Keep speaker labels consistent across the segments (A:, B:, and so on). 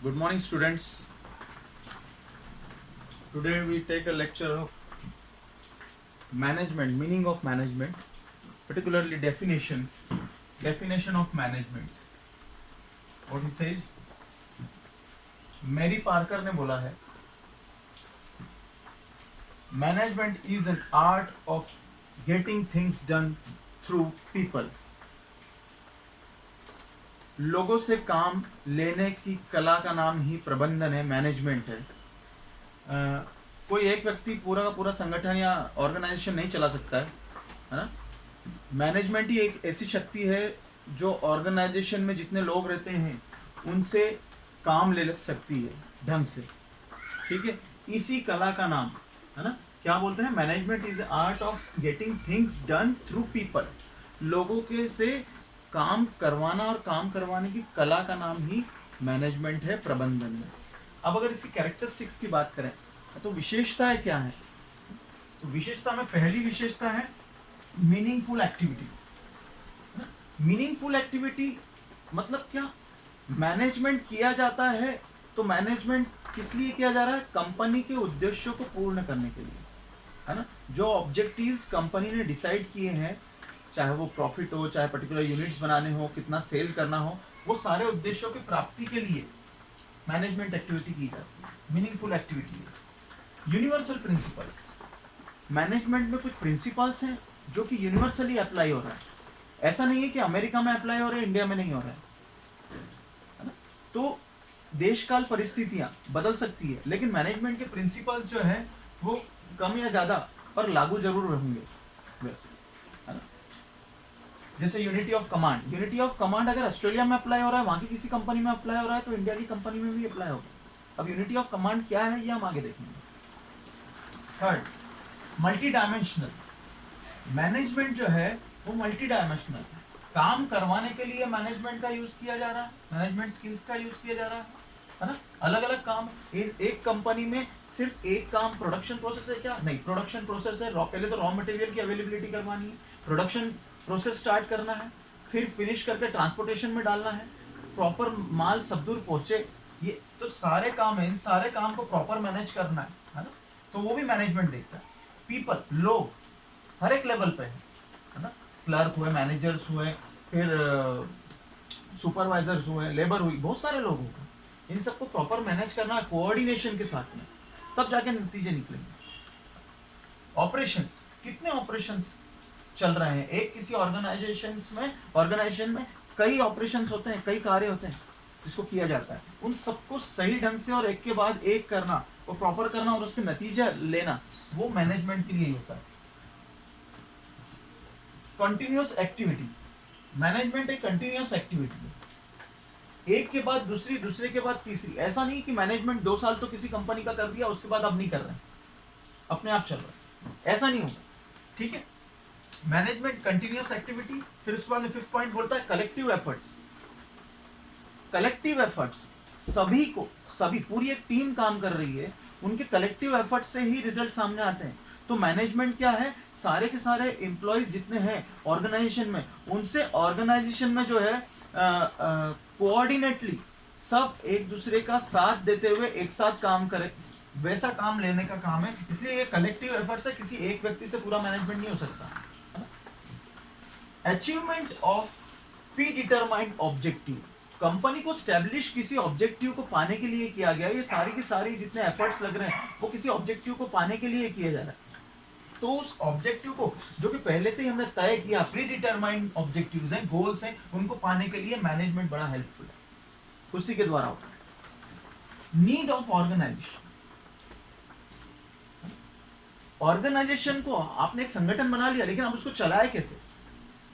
A: Good morning, students. Today we take a lecture of management, meaning of management, particularly definition of management. What it says, Mary Parker ने बोला है, management is an art of getting things done through people. लोगों से काम लेने की कला का नाम ही प्रबंधन है, मैनेजमेंट है. कोई एक व्यक्ति पूरा का पूरा संगठन या ऑर्गेनाइजेशन नहीं चला सकता है ना. मैनेजमेंट ही एक ऐसी शक्ति है जो ऑर्गेनाइजेशन में जितने लोग रहते हैं उनसे काम ले सकती है ढंग से. ठीक है, इसी कला का नाम है ना, क्या बोलते हैं, management is art of getting things done through people. लोगों के से काम करवाना और काम करवाने की कला का नाम ही मैनेजमेंट है प्रबंधन में. अब अगर इसकी कैरेक्टरिस्टिक्स की बात करें तो विशेषताएं क्या है, तो विशेषता में पहली विशेषता है मीनिंगफुल एक्टिविटी. मीनिंगफुल एक्टिविटी मतलब क्या, मैनेजमेंट किया जाता है तो मैनेजमेंट किस लिए किया जा रहा है, कंपनी के उद्देश्यों को पूर्ण करने के लिए, है ना. जो ऑब्जेक्टिव्स कंपनी ने डिसाइड किए हैं, चाहे वो प्रॉफिट हो, चाहे पर्टिकुलर यूनिट्स बनाने हो, कितना सेल करना हो, वो सारे उद्देश्यों की प्राप्ति के लिए मैनेजमेंट एक्टिविटी की जाती है. Meaningful activities. Universal principles. Management में कुछ प्रिंसिपल्स हैं जो कि यूनिवर्सली अप्लाई हो रहा है. ऐसा नहीं है कि अमेरिका में अप्लाई हो रहा है, इंडिया में नहीं हो रहा है ना. तो देश काल परिस्थितियां बदल सकती है, लेकिन मैनेजमेंट के प्रिंसिपल्स जो है वो कम या ज्यादा पर लागू जरूर रहेंगे वैसे, है ना. जैसे unity of command. Unity of command अगर ऑस्ट्रेलिया में अप्लाई हो रहा है, वहां की किसी कंपनी में अप्लाई हो रहा है, तो इंडिया की कंपनी में भी अप्लाई होगा. अब यूनिटी ऑफ कमांड क्या है ये हम आगे देखेंगे. Third, multi dimensional. मैनेजमेंट जो है वो मल्टी डायमेंशनल. काम करवाने के लिए मैनेजमेंट का यूज किया जा रहा है, मैनेजमेंट स्किल्स का यूज किया जा रहा है ना. अलग अलग काम. एक कंपनी में सिर्फ एक काम प्रोडक्शन प्रोसेस है क्या, नहीं. प्रोडक्शन प्रोसेस है, पहले तो रॉ मटेरियल की अवेलेबिलिटी करवानी है, प्रोडक्शन प्रोसेस स्टार्ट करना है, फिर फिनिश करके ट्रांसपोर्टेशन में डालना है, प्रॉपर माल सब दूर पहुंचे. ये तो सारे काम है, इन सारे काम को प्रॉपर मैनेज करना है ना. तो वो भी मैनेजमेंट देखता है. पीपल, लोग हर एक लेवल पे है ना. क्लर्क हुए, मैनेजर्स हुए, फिर सुपरवाइजर्स हुए, लेबर हुई, बहुत सारे लोग होंगे. इन सबको प्रॉपर मैनेज करना है कोऑर्डिनेशन के साथ में, तब जाके नतीजे निकलेंगे. ऑपरेशंस. कितने ऑपरेशंस चल रहे हैं एक किसी ऑर्गेनाइजेशन में कई ऑपरेशंस होते हैं, कई कार्य होते हैं जिसको किया जाता है. उन सबको सही ढंग से और एक के बाद एक करना और प्रॉपर करना और उसके नतीजा लेना, वो मैनेजमेंट के लिए होता है. Continuous activity. मैनेजमेंट एक कंटिन्यूअस एक्टिविटी है, एक के बाद दूसरी, दूसरे के बाद तीसरी. ऐसा नहीं कि मैनेजमेंट 2 साल तो किसी कंपनी का कर दिया, उसके बाद अब नहीं कर रहे हैं, अपने आप चल रहा है, ऐसा नहीं होगा. ठीक है, मैनेजमेंट कंटिन्यूअस एक्टिविटी. फिर उसके बाद में 5th पॉइंट बोलता है कलेक्टिव एफर्ट्स. कलेक्टिव एफर्ट्स, सभी पूरी एक टीम काम कर रही है, उनके कलेक्टिव एफर्ट्स से ही रिजल्ट सामने आते हैं. तो मैनेजमेंट क्या है, सारे के सारे एम्प्लॉयज जितने हैं ऑर्गेनाइजेशन में, उनसे ऑर्गेनाइजेशन में जो है कोऑर्डिनेटली सब एक दूसरे का साथ देते हुए एक साथ काम करे, वैसा काम लेने का काम है. इसलिए ये कलेक्टिव एफर्ट्स है, किसी एक व्यक्ति से पूरा मैनेजमेंट नहीं हो सकता. Achievement of pre determined objective. Company को स्टैब्लिश किसी ऑब्जेक्टिव को पाने के लिए किया गया. ये सारी की सारी जितने एफर्ट्स लग रहे हैं वो किसी ऑब्जेक्टिव को पाने के लिए किया जा रहा है. तो उस ऑब्जेक्टिव को जो कि पहले से ही हमने तय किया, प्री डिटरमाइंड ऑब्जेक्टिव्स हैं, गोल्स हैं, उनको पाने के लिए मैनेजमेंट बड़ा हेल्पफुल है, उसी के द्वारा होता है. Need of organisation. ऑर्गेनाइजेशन को आपने एक संगठन बना लिया, लेकिन अब उसको चलाए कैसे.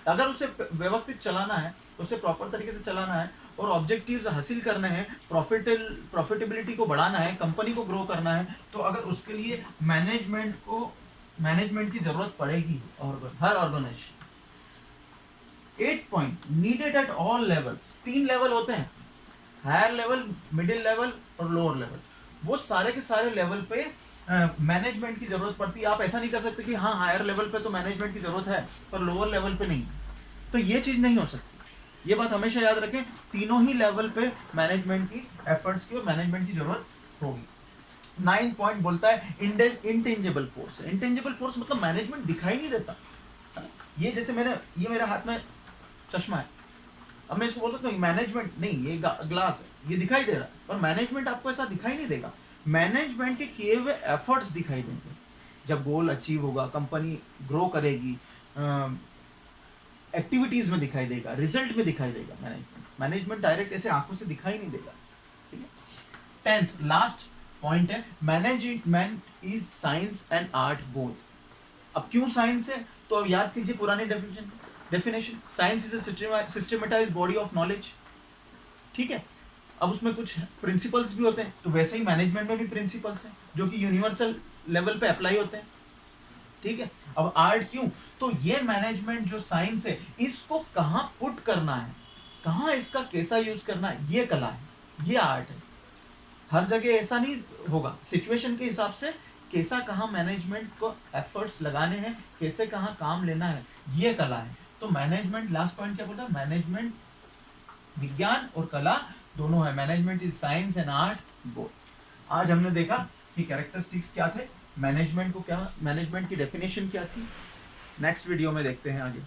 A: अगर उसे व्यवस्थित चलाना है, उसे प्रॉपर तरीके से चलाना है और ऑब्जेक्टिव्स हासिल करने हैं, प्रॉफिटेबिलिटी को बढ़ाना है, कंपनी को ग्रो करना है, तो अगर उसके लिए मैनेजमेंट की जरूरत पड़ेगी हर organisation. 8th point, needed at all levels. 3 level होते हैं, हायर लेवल, मिडिल लेवल और लोअर लेवल. वो सारे के सारे लेवल पे मैनेजमेंट की जरूरत पड़ती है. आप ऐसा नहीं कर सकते कि हाँ हायर लेवल पे तो मैनेजमेंट की जरूरत है पर लोअर लेवल पे नहीं, तो ये चीज नहीं हो सकती. ये बात हमेशा याद रखें, तीनों ही लेवल पे मैनेजमेंट की एफर्ट्स की और मैनेजमेंट की जरूरत होगी। 9 पॉइंट बोलता है इंटेंजिबल फोर्स। इंटेंजिबल फोर्स मतलब मैनेजमेंट दिखाई नहीं देता। ये जैसे ये मेरे हाथ में चश्मा है, अब मैं इसको बोल सकता हूँ मैनेजमेंट नहीं, ये ग्लास है, ये दिखाई दे रहा है, पर मैनेजमेंट आपको ऐसा दिखाई नहीं देगा। मैनेजमेंट के किए हुए एफर्ट्स दिखाई देंगे। जब गोल अचीव होगा, कंपनी ग्रो करेगी, एक्टिविटीज में दिखाई देगा, रिजल्ट में दिखाई देगा। मैनेजमेंट डायरेक्ट ऐसे आंखों से दिखाई नहीं देगा। ठीक है। 10th लास्ट पॉइंट है, management is science and art both. अब क्यों साइंस है, तो अब याद कीजिए पुरानी definition, science is a systematised body of knowledge. ठीक है। अब उसमें कुछ प्रिंसिपल्स भी होते हैं, तो वैसे ही मैनेजमेंट में भी प्रिंसिपल्स हैं जो कि यूनिवर्सल लेवल पे अप्लाई होते हैं। ठीक है। अब आर्ट क्यों, तो ये मैनेजमेंट जो साइंस है, इसको कहाँ पुट करना है, कहाँ इसका कैसा यूज करना है, ये कला है, ये आर्ट है। हर जगह ऐसा नहीं होगा, सिचुएशन के हिसाब से कैसा कहाँ मैनेजमेंट को एफर्ट्स लगाने हैं, कैसे कहाँ काम लेना है, ये कला है। तो मैनेजमेंट, लास्ट पॉइंट क्या बोलता है, मैनेजमेंट विज्ञान और कला दोनों है। Management is science and art both. आज हमने देखा कि कैरेक्टरिस्टिक्स क्या थे, मैनेजमेंट को क्या, मैनेजमेंट की डेफिनेशन क्या थी। नेक्स्ट वीडियो में देखते हैं आगे।